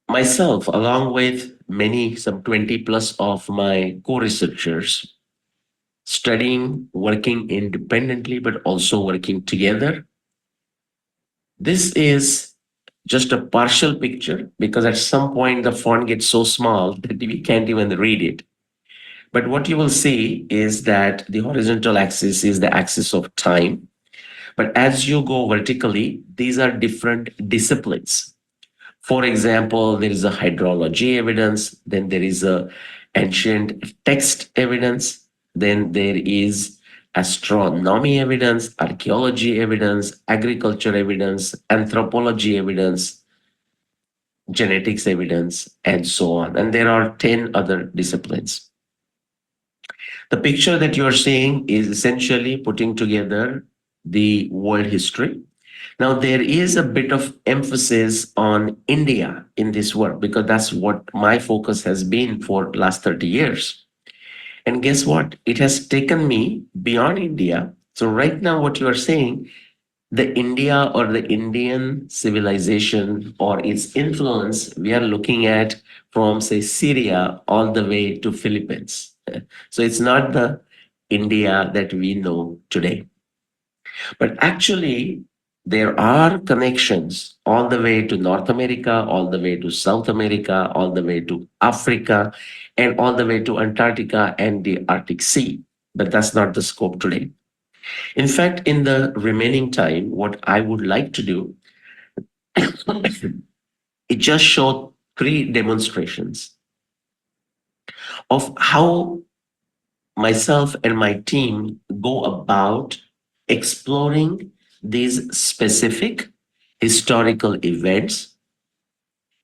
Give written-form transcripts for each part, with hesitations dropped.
Myself, along with many, some 20 plus of my co-researchers, studying, working independently, but also working together. This is just a partial picture because at some point the font gets so small that we can't even read it. But what you will see is that the horizontal axis is the axis of time. But as you go vertically, these are different disciplines. For example, there is a hydrology evidence, then there is a ancient text evidence, then there is astronomy evidence, archaeology evidence, agriculture evidence, anthropology evidence, genetics evidence, and so on. And there are 10 other disciplines. The picture that you are seeing is essentially putting together the world history. Now, there is a bit of emphasis on India in this work because that's what my focus has been for last 30 years. And guess what? It has taken me beyond India. So right now, what you are saying, the India or the Indian civilization or its influence, we are looking at from, say, Syria all the way to Philippines. So it's not the India that we know today. But actually, there are connections all the way to North America, all the way to South America, all the way to Africa, and all the way to Antarctica and the Arctic Sea. But that's not the scope today. In fact, in the remaining time, what I would like to do is just show three demonstrations of how myself and my team go about exploring these specific historical events.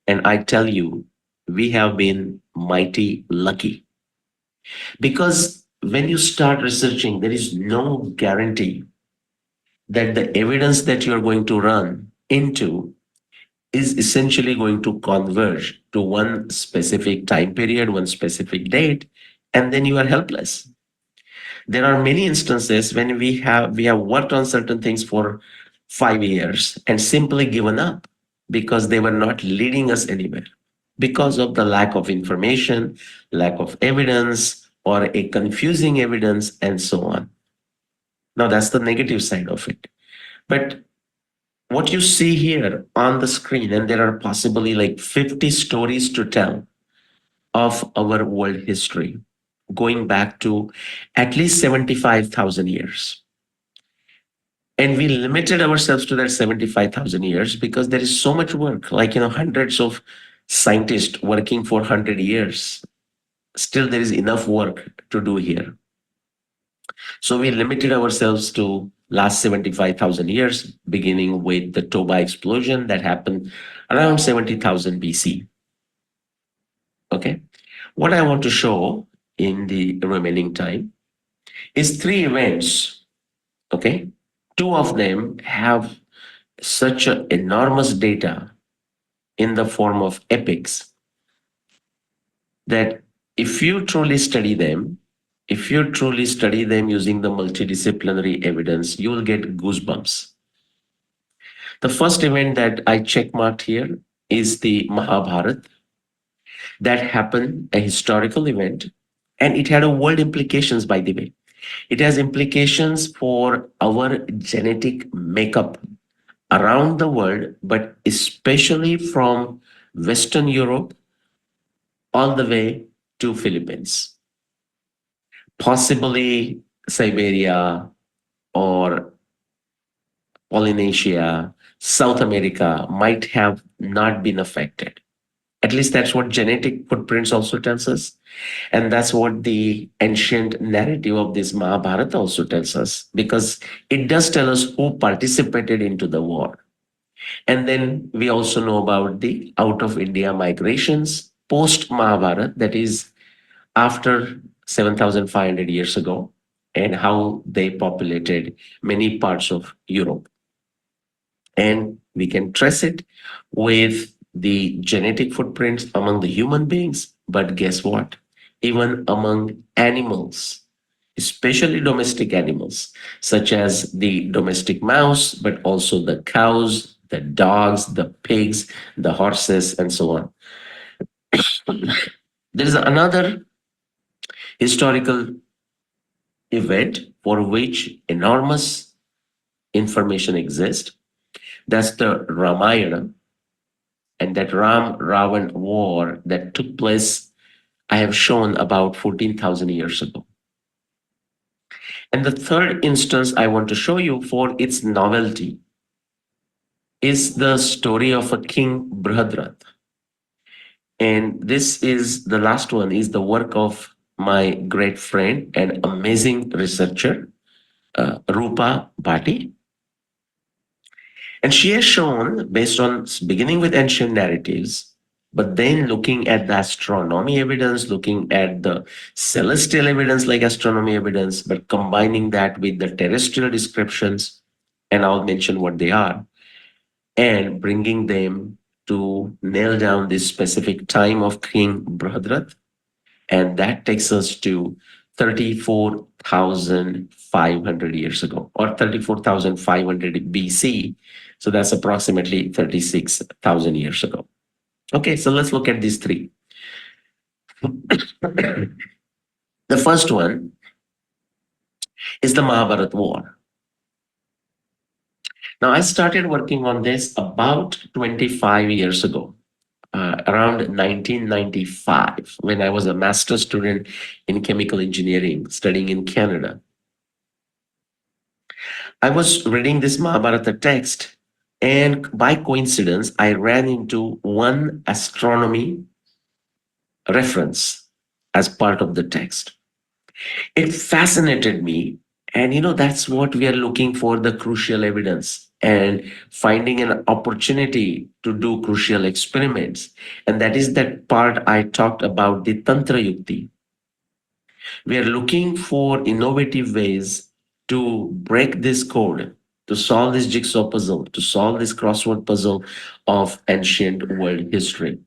And I tell you, we have been mighty lucky because when you start researching, there is no guarantee that the evidence that you're going to run into is essentially going to converge to one specific time period, one specific date, and then you are helpless. There are many instances when we have worked on certain things for 5 years and simply given up because they were not leading us anywhere because of the lack of information, lack of evidence, or a confusing evidence, and so on. Now that's the negative side of it. But what you see here on the screen, and there are possibly like 50 stories to tell of our world history going back to at least 75,000 years. And we limited ourselves to that 75,000 years because there is so much work, like, hundreds of scientists working for 100 years. Still, there is enough work to do here. So we limited ourselves to last 75,000 years, beginning with the Toba explosion that happened around 70,000 BC. Okay. What I want to show in the remaining time is three events. Okay. Two of them have such a enormous data in the form of epics that if you truly study them, if you truly study them using the multidisciplinary evidence, you will get goosebumps. The first event that I checkmarked here is the Mahabharata that happened, a historical event, and it had a world implications, by the way. It has implications for our genetic makeup around the world, but especially from Western Europe all the way to Philippines, possibly Siberia or Polynesia, South America might have not been affected. At least that's what genetic footprints also tells us. And that's what the ancient narrative of this Mahabharata also tells us, because it does tell us who participated into the war. And then we also know about the out of India migrations post Mahabharata, that is after 7,500 years ago, and how they populated many parts of Europe. And we can trace it with the genetic footprints among the human beings. But guess what? Even among animals, especially domestic animals, such as the domestic mouse, but also the cows, the dogs, the pigs, the horses, and so on. There is another historical event for which enormous information exists. That's the Ramayana, and that Ram Ravan war that took place, I have shown about 14,000 years ago. And the third instance I want to show you for its novelty is the story of a king Brihadrat. And this is the last one, is the work of my great friend and amazing researcher, Rupa Bhatti. And she has shown, based on beginning with ancient narratives, but then looking at the astronomy evidence, looking at the celestial evidence like astronomy evidence, but combining that with the terrestrial descriptions, and I'll mention what they are, and bringing them to nail down this specific time of King Brihadrat. And that takes us to 34,500 years ago, or 34,500 BC. So that's approximately 36,000 years ago. Okay, so let's look at these three. The first one is the Mahabharata War. Now, I started working on this about 25 years ago, around 1995, when I was a master's student in chemical engineering, studying in Canada. I was reading this Mahabharata text, and by coincidence, I ran into one astronomy reference as part of the text. It fascinated me. And that's what we are looking for, the crucial evidence and finding an opportunity to do crucial experiments. And that is that part I talked about, the Tantra Yukti. We are looking for innovative ways to break this code, to solve this jigsaw puzzle, to solve this crossword puzzle of ancient world history.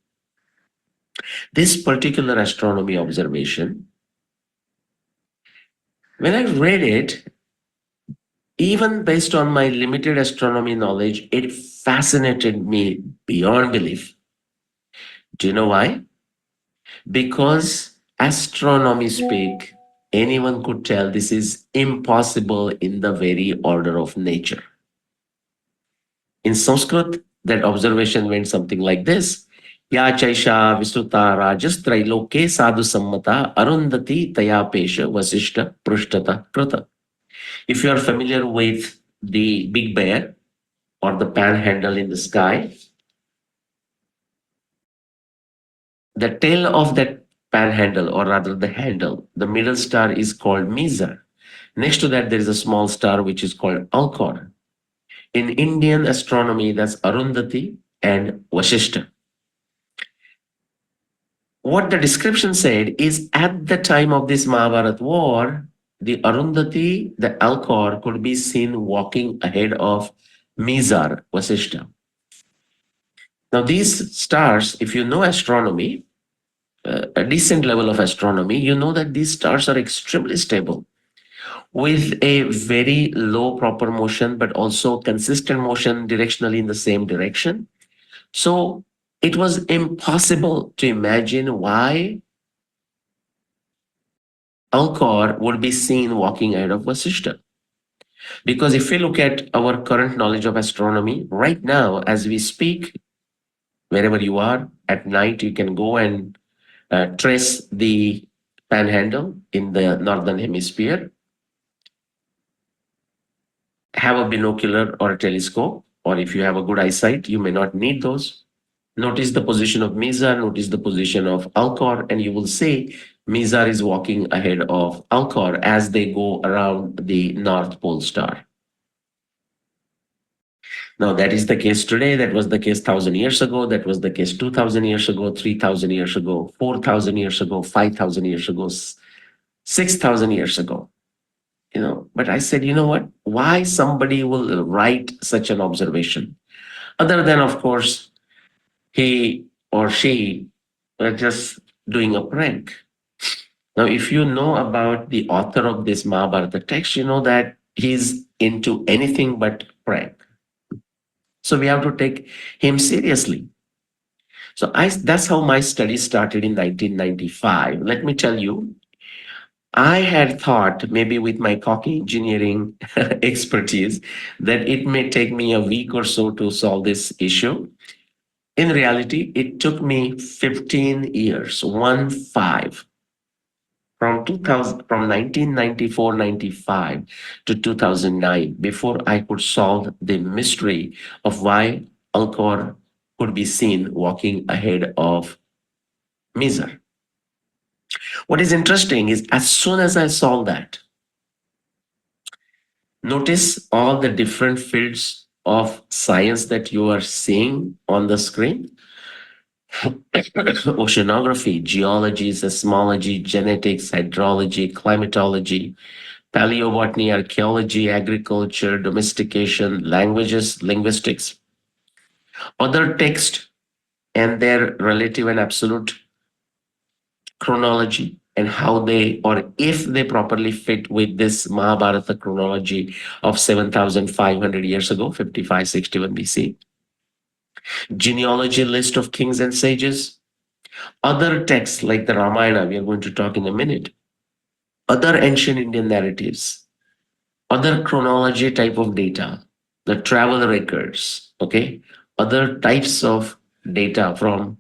This particular astronomy observation, when I read it, even based on my limited astronomy knowledge, it fascinated me beyond belief. Do you know why? Because astronomy speak, anyone could tell this is impossible in the very order of nature. In Sanskrit, that observation went something like this. Ya chaisha visuta rajas trailoke sadhu sammata arundati taya pesha vasishta prushtata krata. If you are familiar with the big bear or the panhandle in the sky, the tail of that panhandle, or rather the handle, the middle star is called Mizar. Next to that, there is a small star which is called Alcor. In Indian astronomy, that's Arundhati and Vashishta. What the description said is at the time of this Mahabharat war, the Arundhati, the Alcor, could be seen walking ahead of Mizar, Vasishta. Now, these stars, if you know astronomy, a decent level of astronomy, you know that these stars are extremely stable with a very low proper motion, but also consistent motion directionally in the same direction. So it was impossible to imagine why Alcor would be seen walking ahead of Vasishta. Because if we look at our current knowledge of astronomy, right now, as we speak, wherever you are, at night, you can go and trace the panhandle in the northern hemisphere, have a binocular or a telescope, or if you have a good eyesight, you may not need those. Notice the position of Mizar, notice the position of Alcor, and you will see Mizar is walking ahead of Alcor as they go around the North Pole star. Now, that is the case today. That was the case 1,000 years ago. That was the case 2,000 years ago, 3,000 years ago, 4,000 years ago, 5,000 years ago, 6,000 years ago. But I said, you know what? Why somebody will write such an observation? Other than, of course, he or she were just doing a prank. Now, if you know about the author of this Mahabharata text, you know that he's into anything but prank. So we have to take him seriously. So that's how my study started in 1995. Let me tell you, I had thought maybe with my cocky engineering expertise that it may take me a week or so to solve this issue. In reality, it took me 15 years, 1 5, from 1994-95 to 2009 before I could solve the mystery of why Alcor could be seen walking ahead of Mizar. What is interesting is as soon as I solved that, notice all the different fields of science that you are seeing on the screen. Oceanography, geology, seismology, genetics, hydrology, climatology, paleobotany, archaeology, agriculture, domestication, languages, linguistics, other text and their relative and absolute chronology, and how they, or if they properly fit with this Mahabharata chronology of 7,500 years ago, 5561 BC, genealogy list of kings and sages, other texts like the Ramayana, we are going to talk in a minute, other ancient Indian narratives, other chronology type of data, the travel records, okay, other types of data from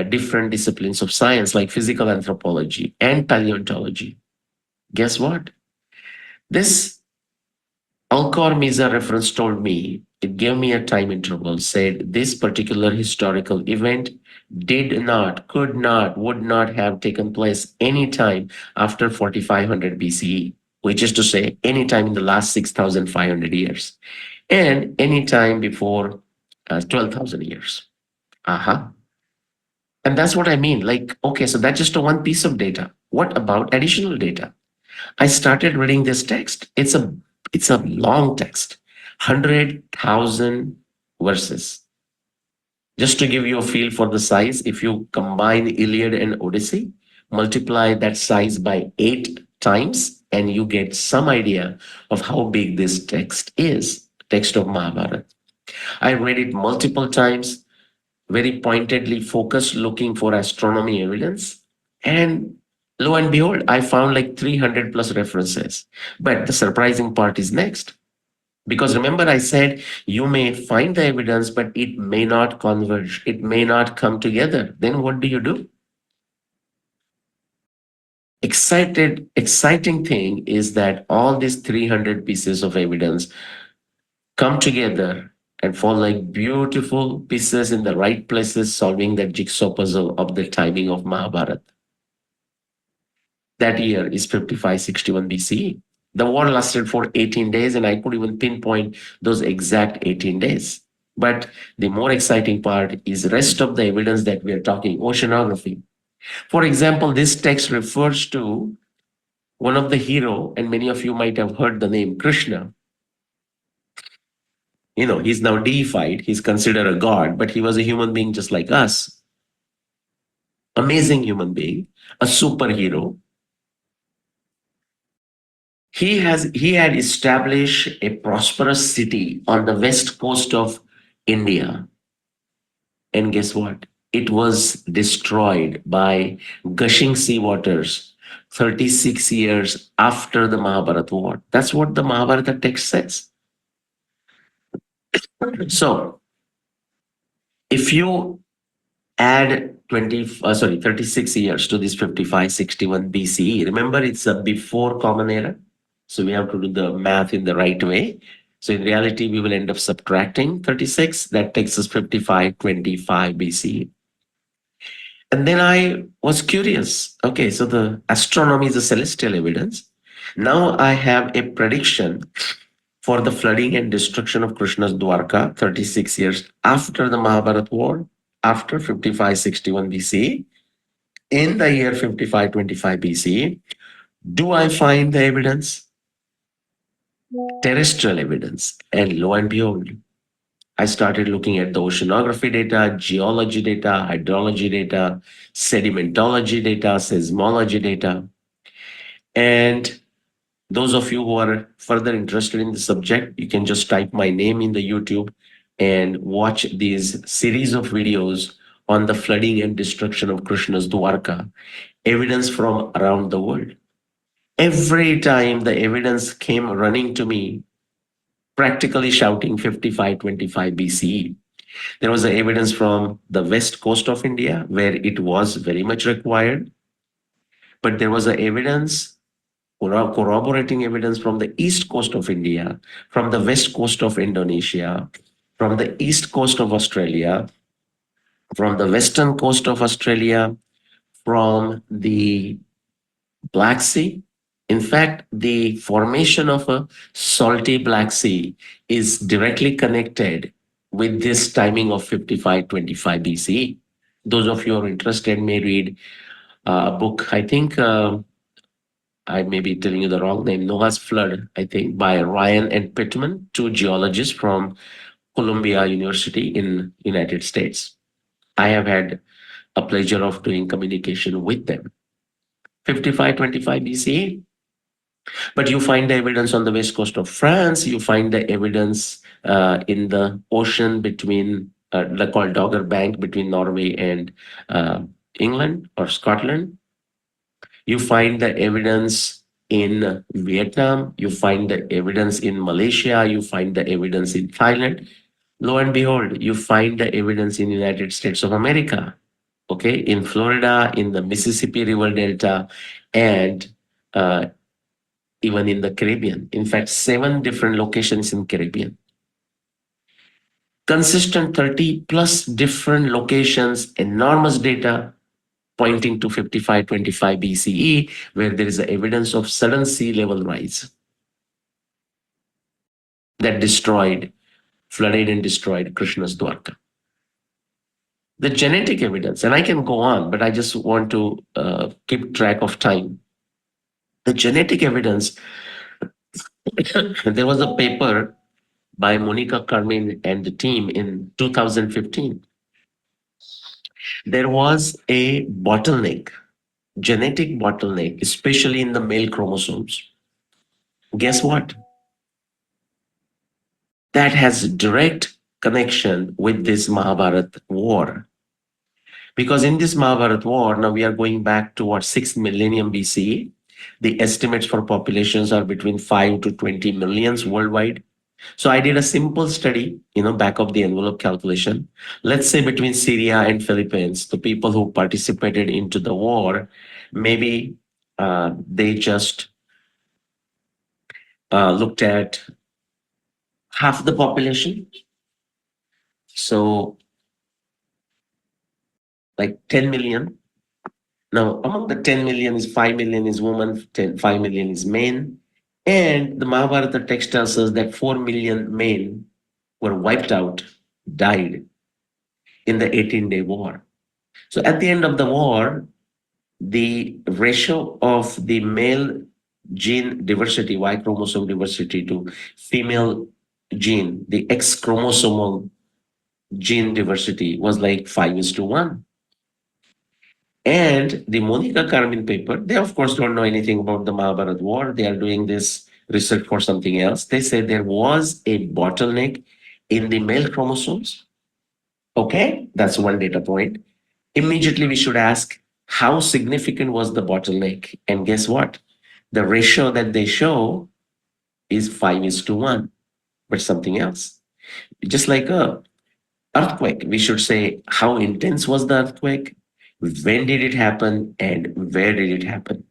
different disciplines of science like physical anthropology and paleontology. Guess what? This Alcor Misa reference told me, it gave me a time interval, said this particular historical event did not, could not, would not have taken place any time after 4500 BCE, which is to say, any time in the last 6500 years, and any time before 12,000 years. Uh-huh. And that's what I mean. Like, okay, so that's just a one piece of data. What about additional data? I started reading this text. It's a long text, 100,000 verses. Just to give you a feel for the size, if you combine Iliad and Odyssey, multiply that size by 8 times, and you get some idea of how big this text is, text of Mahabharata. I read it multiple times, very pointedly focused, looking for astronomy evidence. And lo and behold, I found like 300 plus references. But the surprising part is next. Because remember, I said you may find the evidence, but it may not converge, it may not come together. Then what do? Exciting thing is that all these 300 pieces of evidence come together and fall like beautiful pieces in the right places, solving that jigsaw puzzle of the timing of Mahabharata. That year is 5561 BCE. The war lasted for 18 days, and I could even pinpoint those exact 18 days. But the more exciting part is the rest of the evidence that we are talking, oceanography. For example, this text refers to one of the hero, and many of you might have heard the name Krishna. He's now deified, he's considered a god, but he was a human being just like us. Amazing human being, a superhero. He had established a prosperous city on the west coast of India. And guess what? It was destroyed by gushing sea waters 36 years after the Mahabharata war. That's what the Mahabharata text says. So if you add 36 years to this 5561 BCE, remember it's a before Common Era. So we have to do the math in the right way. So in reality, we will end up subtracting 36. That takes us 5525 BCE. And then I was curious. Okay, so the astronomy is a celestial evidence. Now I have a prediction for the flooding and destruction of Krishna's Dwarka 36 years after the Mahabharata war, after 5561 BCE, in the year 5525 BCE. Do I find the evidence? Terrestrial evidence. And lo and behold, I started looking at the oceanography data, geology data, hydrology data, sedimentology data, seismology data. And those of you who are further interested in the subject, you can just type my name in the YouTube and watch these series of videos on the flooding and destruction of Krishna's Dwarka, evidence from around the world. Every time the evidence came running to me, practically shouting 5525 BCE. There was evidence from the west coast of India where it was very much required, but there was evidence, corroborating evidence from the east coast of India, from the west coast of Indonesia, from the east coast of Australia, from the western coast of Australia, from the Black Sea. In fact, the formation of a salty Black Sea is directly connected with this timing of 5525 BCE. Those of you who are interested may read a book, I think I may be telling you the wrong name, Noah's Flood, I think, by Ryan and Pittman, two geologists from Columbia University in United States. I have had a pleasure of doing communication with them. 5525 BCE, but you find the evidence on the west coast of France. You find the evidence in the ocean between the called Dogger Bank between Norway and uh, England or Scotland. You find the evidence in Vietnam. You find the evidence in Malaysia. You find the evidence in Thailand. Lo and behold, you find the evidence in United States of America. Okay, in Florida, in the Mississippi River Delta, and uh, even in the Caribbean. In fact, 7 different locations in Caribbean. Consistent 30 plus different locations, enormous data pointing to 5525 BCE, where there is evidence of sudden sea level rise that destroyed, flooded and destroyed Krishna's Dwarka. The genetic evidence, and I can go on, but I just want to keep track of time. The genetic evidence, there was a paper by Monica Carmin and the team in 2015. There was a bottleneck, genetic bottleneck, especially in the male chromosomes. Guess what? That has direct connection with this Mahabharata war. Because in this Mahabharata war, now we are going back to what, 6th millennium BCE. The estimates for populations are between 5 to 20 millions worldwide. So I did a simple study, back of the envelope calculation. Let's say between Syria and Philippines, the people who participated into the war, maybe they just looked at half the population. So like 10 million. Now, among the 10 million is 5 million is women, 5 million is men. And the Mahabharata text tells us that 4 million men were wiped out, died in the 18-day war. So at the end of the war, the ratio of the male gene diversity, Y chromosome diversity, to female gene, the X chromosomal gene diversity, was like 5:1. And the Monica Carmin paper, they of course don't know anything about the Mahabharata war. They are doing this research for something else. They say there was a bottleneck in the male chromosomes. Okay, that's one data point. Immediately we should ask, how significant was the bottleneck? And guess what? The ratio that they show is 5:1, but something else. Just like a earthquake, we should say, how intense was the earthquake? When did it happen? And where did it happen?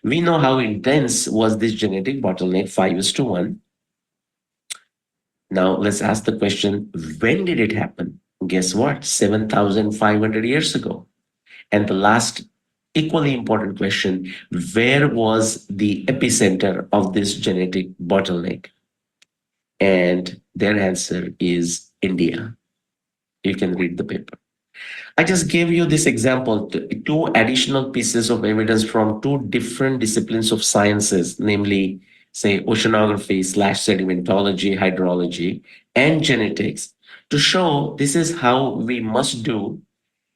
We know how intense was this genetic bottleneck, 5:1. Now let's ask the question, when did it happen? Guess what? 7,500 years ago. And the last equally important question, where was the epicenter of this genetic bottleneck? And their answer is India. You can read the paper. I just gave you this example, two additional pieces of evidence from two different disciplines of sciences, namely, say, oceanography slash sedimentology, hydrology, and genetics, to show this is how we must do,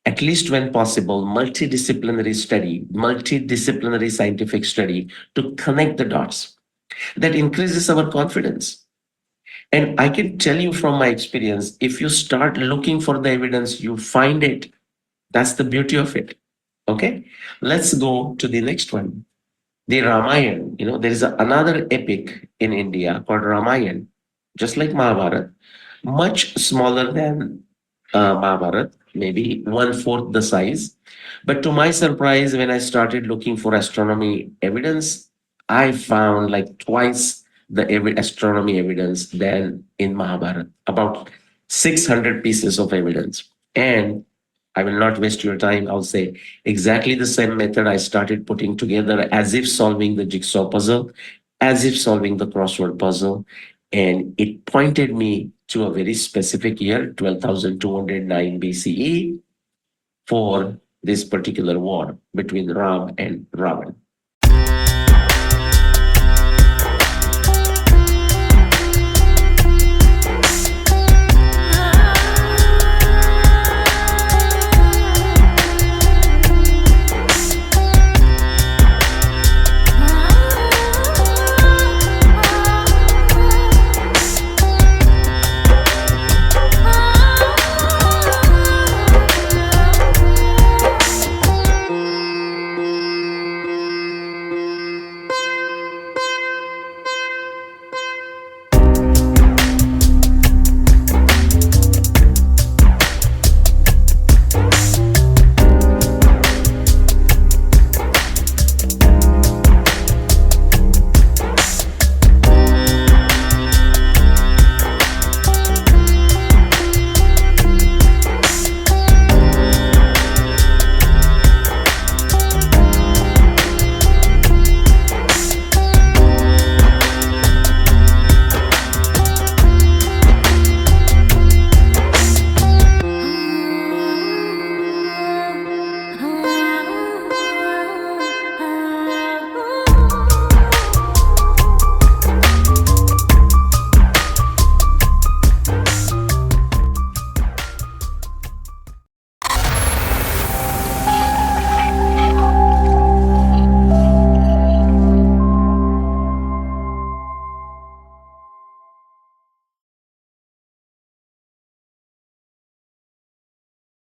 at least when possible, multidisciplinary study, multidisciplinary scientific study to connect the dots. That increases our confidence. And I can tell you from my experience, if you start looking for the evidence, you find it. That's the beauty of it. Okay, let's go to the next one. The Ramayana. There is another epic in India called Ramayana, just like Mahabharata, much smaller than Mahabharata, maybe one fourth the size. But to my surprise, when I started looking for astronomy evidence, I found like twice the astronomy evidence than in Mahabharata, about 600 pieces of evidence. And I will not waste your time. I'll say exactly the same method I started putting together as if solving the jigsaw puzzle, as if solving the crossword puzzle. And it pointed me to a very specific year, 12,209 BCE, for this particular war between Ram and Ravan.